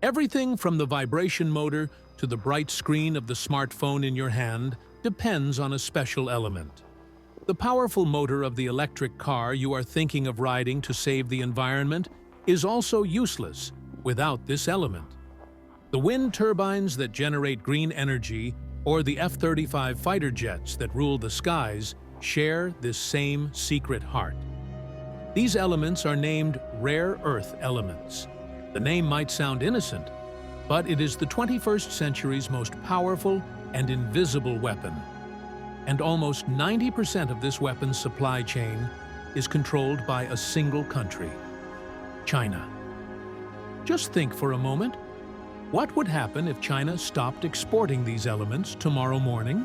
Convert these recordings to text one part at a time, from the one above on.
Everything from the vibration motor to the bright screen of the smartphone in your hand depends on a special element. The powerful motor of the electric car you are thinking of riding to save the environment is also useless without this element. The wind turbines that generate green energy or the F-35 fighter jets that rule the skies share this same secret heart. These elements are named rare earth elements. The name might sound innocent, but it is the 21st century's most powerful and invisible weapon. And almost 90% of this weapon's supply chain is controlled by a single country, China. Just think for a moment. What would happen if China stopped exporting these elements tomorrow morning?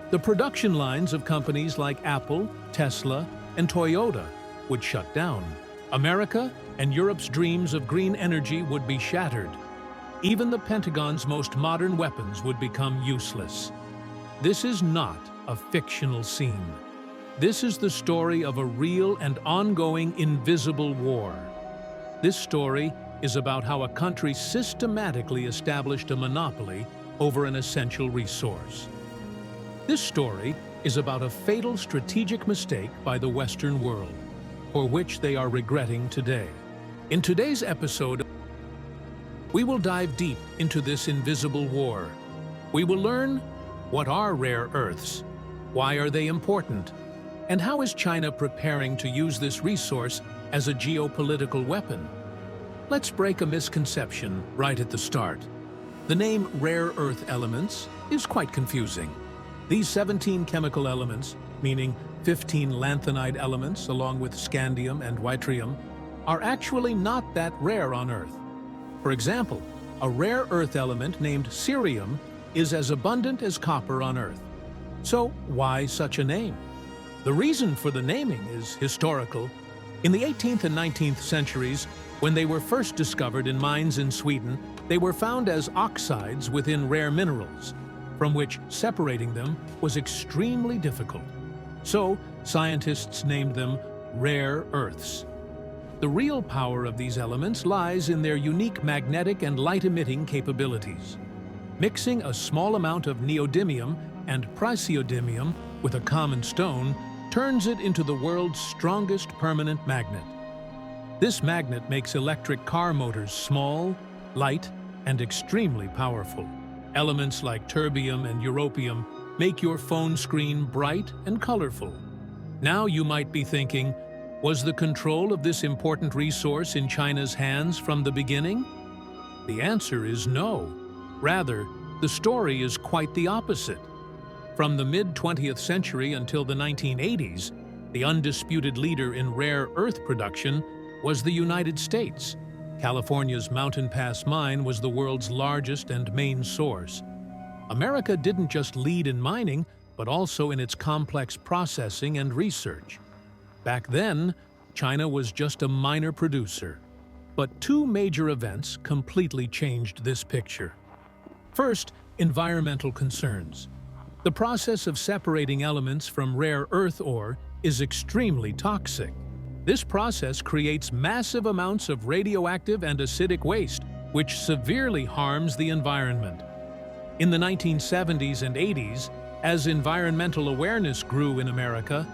The production lines of companies like Apple, Tesla, and Toyota would shut down. America and Europe's dreams of green energy would be shattered. Even the Pentagon's most modern weapons would become useless. This is not a fictional scene. This is the story of a real and ongoing invisible war. This story is about how a country systematically established a monopoly over an essential resource. This story is about a fatal strategic mistake by the Western world, for which they are regretting today. In today's episode, we will dive deep into this invisible war. We will learn what are rare earths, why are they important, and how is China preparing to use this resource as a geopolitical weapon? Let's break a misconception right at the start. The name rare earth elements is quite confusing. These 17 chemical elements, meaning 15 lanthanide elements along with scandium and yttrium, are actually not that rare on Earth. For example, a rare earth element named cerium is as abundant as copper on Earth. So why such a name? The reason for the naming is historical. In the 18th and 19th centuries, when they were first discovered in mines in Sweden, they were found as oxides within rare minerals, from which separating them was extremely difficult. So, scientists named them rare earths. The real power of these elements lies in their unique magnetic and light-emitting capabilities. Mixing a small amount of neodymium and praseodymium with a common stone turns it into the world's strongest permanent magnet. This magnet makes electric car motors small, light, and extremely powerful. Elements like terbium and europium make your phone screen bright and colorful. Now you might be thinking, was the control of this important resource in China's hands from the beginning? The answer is no. Rather, the story is quite the opposite. From the mid-20th century until the 1980s, the undisputed leader in rare earth production was the United States. California's Mountain Pass mine was the world's largest and main source. America didn't just lead in mining, but also in its complex processing and research. Back then, China was just a minor producer. But two major events completely changed this picture. First, environmental concerns. The process of separating elements from rare earth ore is extremely toxic. This process creates massive amounts of radioactive and acidic waste, which severely harms the environment. In the 1970s and 80s, as environmental awareness grew in America,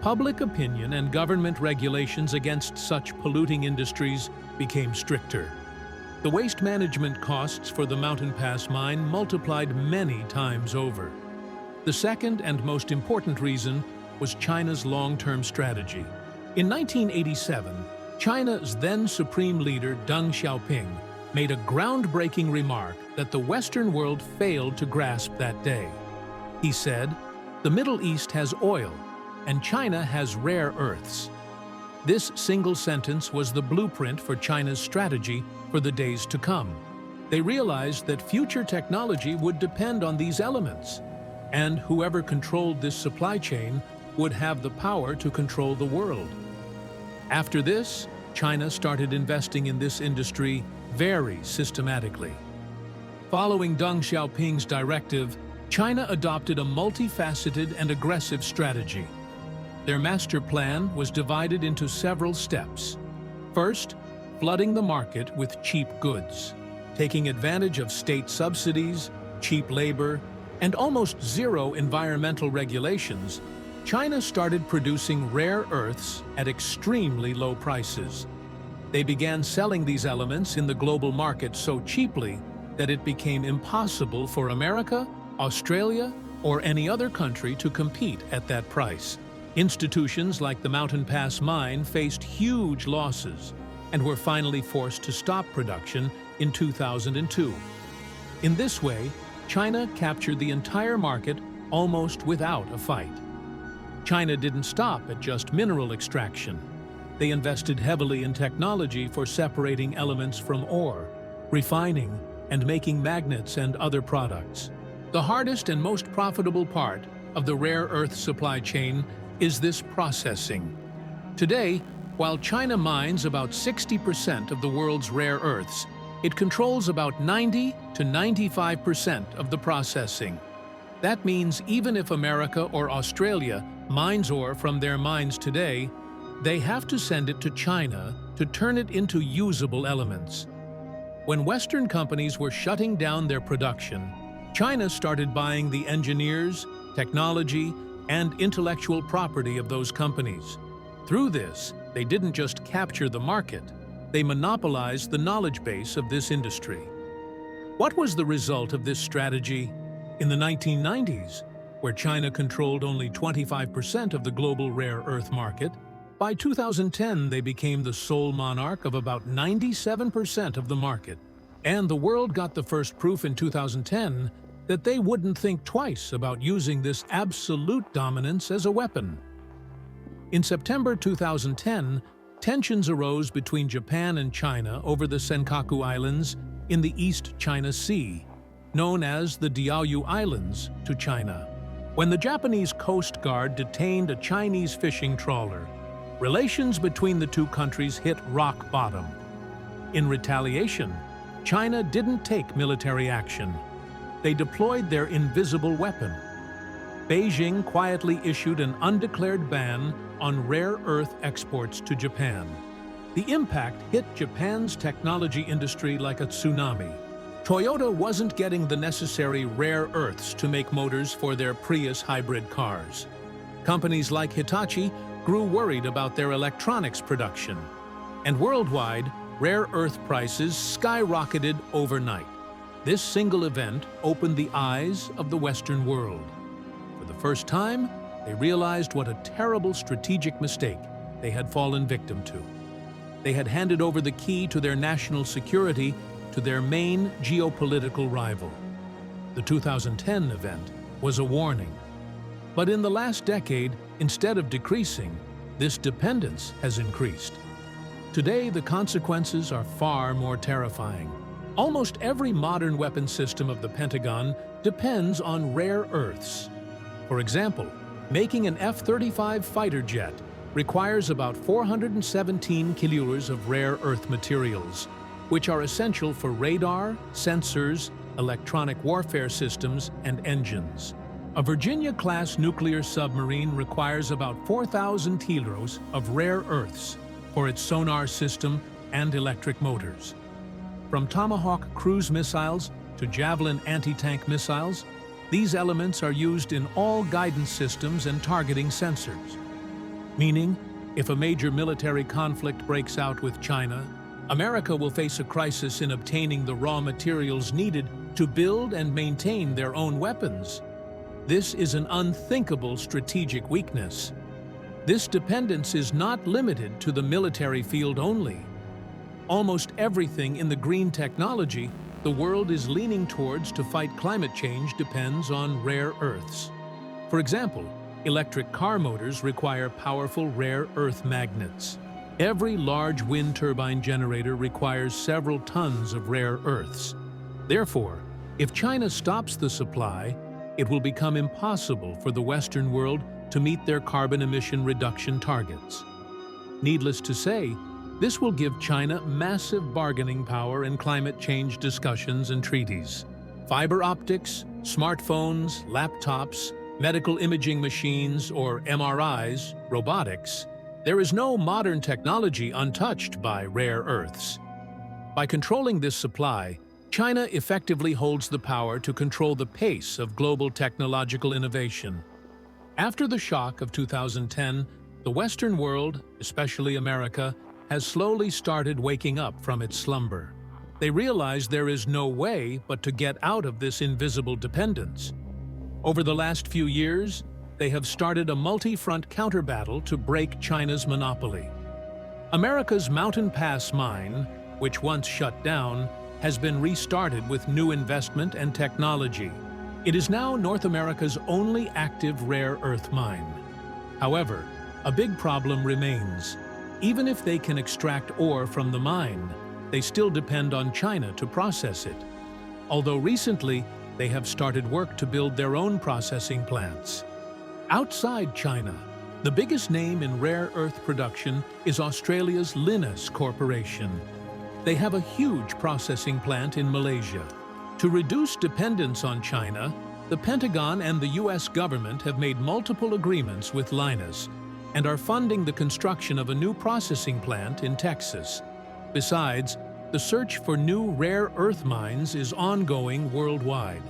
public opinion and government regulations against such polluting industries became stricter. The waste management costs for the Mountain Pass mine multiplied many times over. The second and most important reason was China's long-term strategy. In 1987, China's then Supreme Leader Deng Xiaoping made a groundbreaking remark that the Western world failed to grasp that day. He said, "The Middle East has oil, and China has rare earths." This single sentence was the blueprint for China's strategy for the days to come. They realized that future technology would depend on these elements, and whoever controlled this supply chain would have the power to control the world. After this, China started investing in this industry very systematically. Following Deng Xiaoping's directive, China adopted a multifaceted and aggressive strategy. Their master plan was divided into several steps. First, flooding the market with cheap goods. Taking advantage of state subsidies, cheap labor, and almost zero environmental regulations, China started producing rare earths at extremely low prices. They began selling these elements in the global market so cheaply that it became impossible for America, Australia, or any other country to compete at that price. Institutions like the Mountain Pass mine faced huge losses and were finally forced to stop production in 2002. In this way, China captured the entire market almost without a fight. China didn't stop at just mineral extraction. They invested heavily in technology for separating elements from ore, refining, and making magnets and other products. The hardest and most profitable part of the rare earth supply chain is this processing. Today, while China mines about 60% of the world's rare earths, it controls about 90 to 95% of the processing. That means even if America or Australia mines ore from their mines today, they have to send it to China to turn it into usable elements. When Western companies were shutting down their production, China started buying the engineers, technology, and intellectual property of those companies. Through this, they didn't just capture the market, they monopolized the knowledge base of this industry. What was the result of this strategy? In the 1990s, where China controlled only 25% of the global rare earth market, by 2010 they became the sole monarch of about 97% of the market. And the world got the first proof in 2010 that they wouldn't think twice about using this absolute dominance as a weapon. In September 2010, tensions arose between Japan and China over the Senkaku Islands in the East China Sea, known as the Diaoyu Islands to China. When the Japanese Coast Guard detained a Chinese fishing trawler, relations between the two countries hit rock bottom. In retaliation, China didn't take military action. They deployed their invisible weapon. Beijing quietly issued an undeclared ban on rare earth exports to Japan. The impact hit Japan's technology industry like a tsunami. Toyota wasn't getting the necessary rare earths to make motors for their Prius hybrid cars. Companies like Hitachi grew worried about their electronics production. And worldwide, rare earth prices skyrocketed overnight. This single event opened the eyes of the Western world. For the first time, they realized what a terrible strategic mistake they had fallen victim to. They had handed over the key to their national security to their main geopolitical rival. The 2010 event was a warning. But in the last decade, instead of decreasing, this dependence has increased. Today, the consequences are far more terrifying. Almost every modern weapon system of the Pentagon depends on rare earths. For example, making an F-35 fighter jet requires about 417 kilograms of rare earth materials, which are essential for radar, sensors, electronic warfare systems, and engines. A Virginia-class nuclear submarine requires about 4,000 kilograms of rare earths for its sonar system and electric motors. From Tomahawk cruise missiles to Javelin anti-tank missiles, these elements are used in all guidance systems and targeting sensors. Meaning, if a major military conflict breaks out with China, America will face a crisis in obtaining the raw materials needed to build and maintain their own weapons. This is an unthinkable strategic weakness. This dependence is not limited to the military field only. Almost everything in the green technology the world is leaning towards to fight climate change depends on rare earths. For example, electric car motors require powerful rare earth magnets. Every large wind turbine generator requires several tons of rare earths. Therefore, if China stops the supply, it will become impossible for the Western world to meet their carbon emission reduction targets. Needless to say, this will give China massive bargaining power in climate change discussions and treaties. Fiber optics, smartphones, laptops, medical imaging machines, or MRIs, robotics, there is no modern technology untouched by rare earths. By controlling this supply, China effectively holds the power to control the pace of global technological innovation. After the shock of 2010, the Western world, especially America, has slowly started waking up from its slumber. They realize there is no way but to get out of this invisible dependence. Over the last few years, they have started a multi-front counterbattle to break China's monopoly. America's Mountain Pass mine, which once shut down, has been restarted with new investment and technology. It is now North America's only active rare earth mine. However, a big problem remains. Even if they can extract ore from the mine, they still depend on China to process it. Although recently, they have started work to build their own processing plants. Outside China, the biggest name in rare earth production is Australia's Lynas Corporation. They have a huge processing plant in Malaysia. To reduce dependence on China, the Pentagon and the US government have made multiple agreements with Lynas and are funding the construction of a new processing plant in Texas. Besides, the search for new rare earth mines is ongoing worldwide.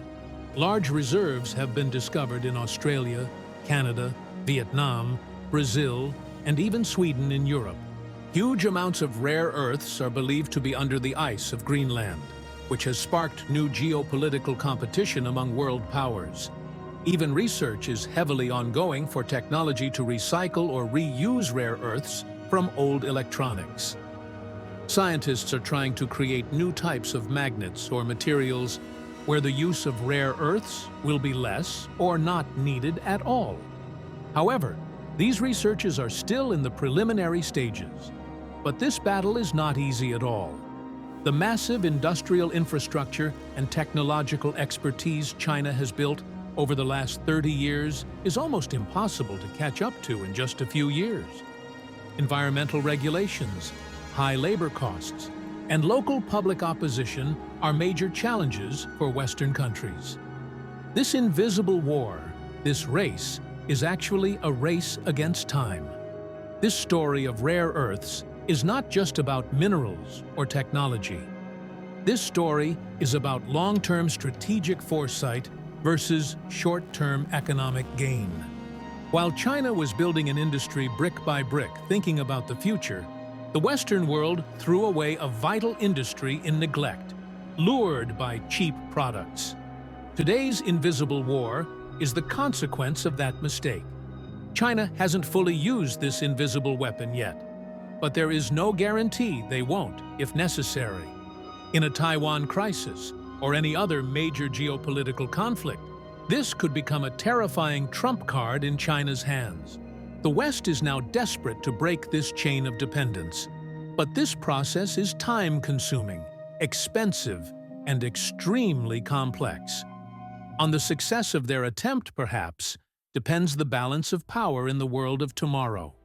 Large reserves have been discovered in Australia, Canada, Vietnam, Brazil, and even Sweden in Europe. Huge amounts of rare earths are believed to be under the ice of Greenland, which has sparked new geopolitical competition among world powers. Even research is heavily ongoing for technology to recycle or reuse rare earths from old electronics. Scientists are trying to create new types of magnets or materials where the use of rare earths will be less or not needed at all. However, these researches are still in the preliminary stages. But this battle is not easy at all. The massive industrial infrastructure and technological expertise China has built over the last 30 years is almost impossible to catch up to in just a few years. Environmental regulations, high labor costs, and local public opposition are major challenges for Western countries. This invisible war, this race, is actually a race against time. This story of rare earths is not just about minerals or technology. This story is about long-term strategic foresight versus short-term economic gain. While China was building an industry brick by brick, thinking about the future, the Western world threw away a vital industry in neglect, lured by cheap products. Today's invisible war is the consequence of that mistake. China hasn't fully used this invisible weapon yet, but there is no guarantee they won't, if necessary. In a Taiwan crisis or any other major geopolitical conflict, this could become a terrifying trump card in China's hands. The West is now desperate to break this chain of dependence, but this process is time-consuming, expensive, and extremely complex. On the success of their attempt, perhaps, depends the balance of power in the world of tomorrow.